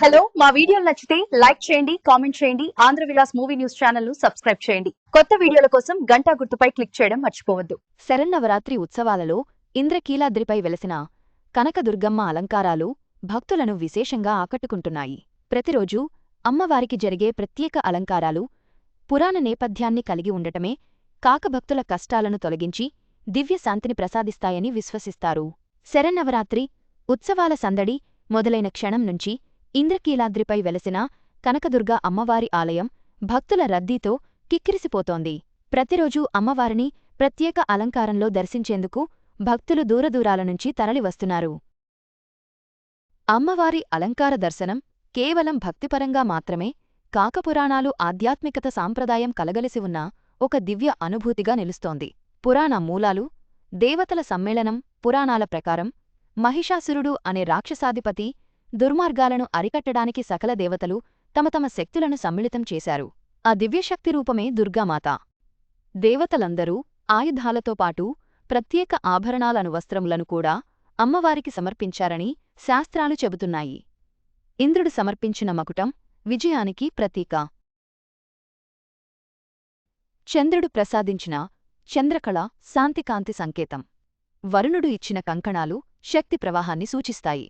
Hello మా వీడియోలు నచ్చితే లైక్ చేయండి కామెంట్ చేయండి Andhra Vilas movie news channel ను సబ్స్క్రైబ్ చేయండి కొత్త వీడియోల కోసం గంటా గుర్తుపై క్లిక్ చేయడం మర్చిపోవద్దు శరన్నవరాత్రి ఉత్సవాలలో ఇంద్రకీలాద్రిపై వెలసిన కనకదుర్గమ్మ అలంకారాలు భక్తులను విశేషంగా ఆకట్టుకుంటున్నాయి. ప్రతిరోజూ అమ్మవారికి జరిగే ప్రత్యేక అలంకారాలు పురాణ నేపథ్యాన్ని కలిగి ఉండటమే కాకభక్తుల కష్టాలను తొలగించి దివ్య శాంతిని ప్రసాదిస్తాయని విశ్వసిస్తారు. శరన్నవరాత్రి ఉత్సవాల సందడి మొదలైన క్షణం నుంచి ఇంద్రకీలాద్రిపై వెలసిన కనకదుర్గ అమ్మవారి ఆలయం భక్తుల రద్దీతో కిక్కిరిసిపోతోంది. ప్రతిరోజూ అమ్మవారిని ప్రత్యేక అలంకారంలో దర్శించేందుకు భక్తులు దూరదూరాల నుంచి తరలివస్తున్నారు. అమ్మవారి అలంకార దర్శనం కేవలం భక్తిపరంగా మాత్రమే కాకపురాణాలు ఆధ్యాత్మికత సాంప్రదాయం కలగలిసి ఉన్న ఒక దివ్య అనుభూతిగా నిలుస్తోంది. పురాణ మూలాలు దేవతల సమ్మేళనం పురాణాల ప్రకారం మహిషాసురుడు అనే రాక్షసాధిపతి దుర్మార్గాలను అరికట్టడానికి సకల దేవతలు తమ తమ శక్తులను సమ్మిళితం చేశారు. ఆ దివ్యశక్తి రూపమే దుర్గామాత. దేవతలందరూ ఆయుధాలతో పాటు ప్రత్యేక ఆభరణాలను వస్త్రములను కూడా అమ్మవారికి సమర్పించారని శాస్త్రాలు చెబుతున్నాయి. ఇంద్రుడు సమర్పించిన మకుటం విజయానికి ప్రతీక. చంద్రుడు ప్రసాదించిన చంద్రకళ శాంతికాంతి సంకేతం. వరుణుడు ఇచ్చిన కంకణాలు శక్తి ప్రవాహాన్ని సూచిస్తాయి.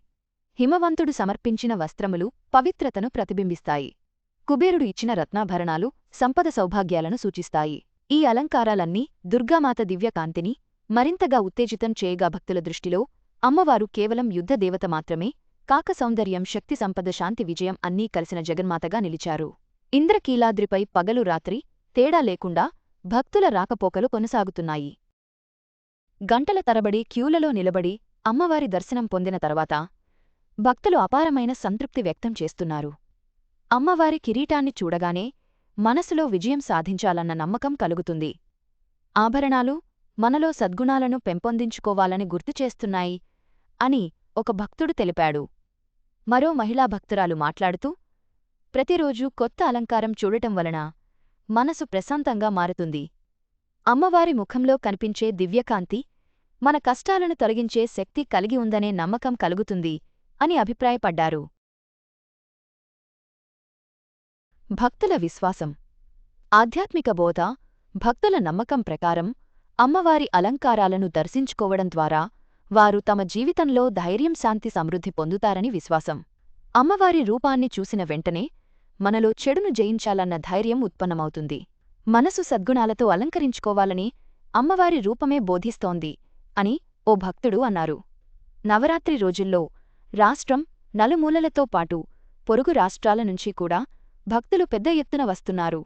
హిమవంతుడు సమర్పించిన వస్త్రములు పవిత్రతను ప్రతిబింబిస్తాయి. కుబేరుడు ఇచ్చిన రత్నాభరణాలు సంపద సౌభాగ్యాలను సూచిస్తాయి. ఈ అలంకారాలన్నీ దుర్గామాత దివ్యకాంతిని మరింతగా ఉత్తేజితం చేయగా భక్తుల దృష్టిలో అమ్మవారు కేవలం యుద్ధ దేవత మాత్రమే కాక సౌందర్యం శక్తి సంపద శాంతి విజయం అన్నీ కలిసిన జగన్మాతగా నిలిచారు. ఇంద్రకీలాద్రిపై పగలు రాత్రి తేడా లేకుండా భక్తుల రాకపోకలు కొనసాగుతున్నాయి. గంటల తరబడి క్యూలలో నిలబడి అమ్మవారి దర్శనం పొందిన తర్వాత భక్తులు అపారమైన సంతృప్తి వ్యక్తం చేస్తున్నారు. అమ్మవారి కిరీటాన్ని చూడగానే మనసులో విజయం సాధించాలన్న నమ్మకం కలుగుతుంది. ఆభరణాలు మనలో సద్గుణాలను పెంపొందించుకోవాలని గుర్తుచేస్తున్నాయి అని ఒక భక్తుడు తెలిపాడు. మరో మహిళా భక్తురాలు మాట్లాడుతూ, ప్రతిరోజూ కొత్త అలంకారం చూడటం వలన మనసు ప్రశాంతంగా మారుతుంది. అమ్మవారి ముఖంలో కనిపించే దివ్యకాంతి మన కష్టాలను తొలగించే శక్తి కలిగి ఉందనే నమ్మకం కలుగుతుంది అని అభిప్రాయపడ్డారు. భక్తుల విశ్వాసం ఆధ్యాత్మిక బోధ భక్తుల నమ్మకం ప్రకారం అమ్మవారి అలంకారాలను దర్శించుకోవడం ద్వారా వారు తమ జీవితంలో ధైర్యం శాంతి సమృద్ధి పొందుతారని విశ్వాసం. అమ్మవారి రూపాన్ని చూసిన వెంటనే మనలో చెడును జయించాలన్న ధైర్యం ఉత్పన్నమవుతుంది. మనసు సద్గుణాలతో అలంకరించుకోవాలని అమ్మవారి రూపమే బోధిస్తోంది అని ఓ భక్తుడు అన్నారు. నవరాత్రి రోజుల్లో రాష్ట్రం నలుమూలలతో పాటు పొరుగు రాష్ట్రాల నుంచి కూడా భక్తులు పెద్ద ఎత్తున వస్తున్నారు.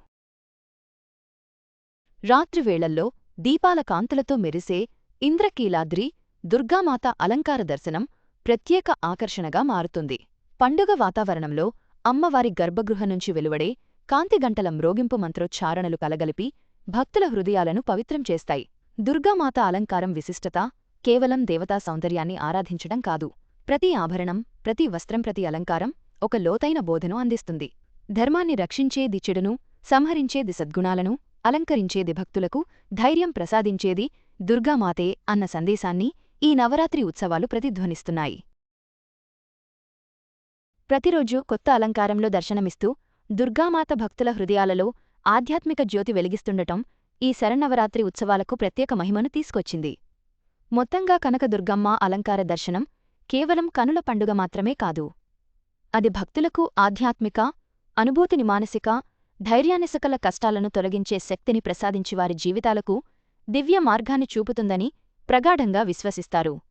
రాత్రివేళల్లో దీపాల కాంతులతో మెరిసే ఇంద్రకీలాద్రి దుర్గామాత అలంకార దర్శనం ప్రత్యేక ఆకర్షణగా మారుతుంది. పండుగ వాతావరణంలో అమ్మవారి గర్భగృహ నుంచి వెలువడే కాంతిగంటల మ్రోగింపు మంత్రోచ్చారణలు కలగలిపి భక్తుల హృదయాలను పవిత్రం చేస్తాయి. దుర్గామాత అలంకారం విశిష్టత కేవలం దేవతా సౌందర్యాన్ని ఆరాధించడం కాదు. ప్రతి ఆభరణం ప్రతి వస్త్రం ప్రతి అలంకారం ఒక లోతైన బోధను అందిస్తుంది. ధర్మాన్ని రక్షించేది చెడును సంహరించేది సద్గుణాలను అలంకరించేది భక్తులకు ధైర్యం ప్రసాదించేది దుర్గామాతే అన్న సందేశాన్ని ఈ నవరాత్రి ఉత్సవాలు ప్రతిధ్వనిస్తున్నాయి. ప్రతిరోజూ కొత్త అలంకారంలో దర్శనమిస్తూ దుర్గామాత భక్తుల హృదయాలలో ఆధ్యాత్మిక జ్యోతి వెలిగిస్తుండటం ఈ శరన్నవరాత్రి ఉత్సవాలకు ప్రత్యేక మహిమను తీసుకొచ్చింది. మొత్తంగా కనకదుర్గమ్మ అలంకార దర్శనం కేవలం కనుల పండుగ మాత్రమే కాదు, అది భక్తులకు ఆధ్యాత్మిక అనుభూతిని మానసిక ధైర్యాన్ని సకల కష్టాలను తొలగించే శక్తిని ప్రసాదించి వారి జీవితాలకు దివ్య మార్గాన్ని చూపుతుందని ప్రగాఢంగా విశ్వసిస్తారు.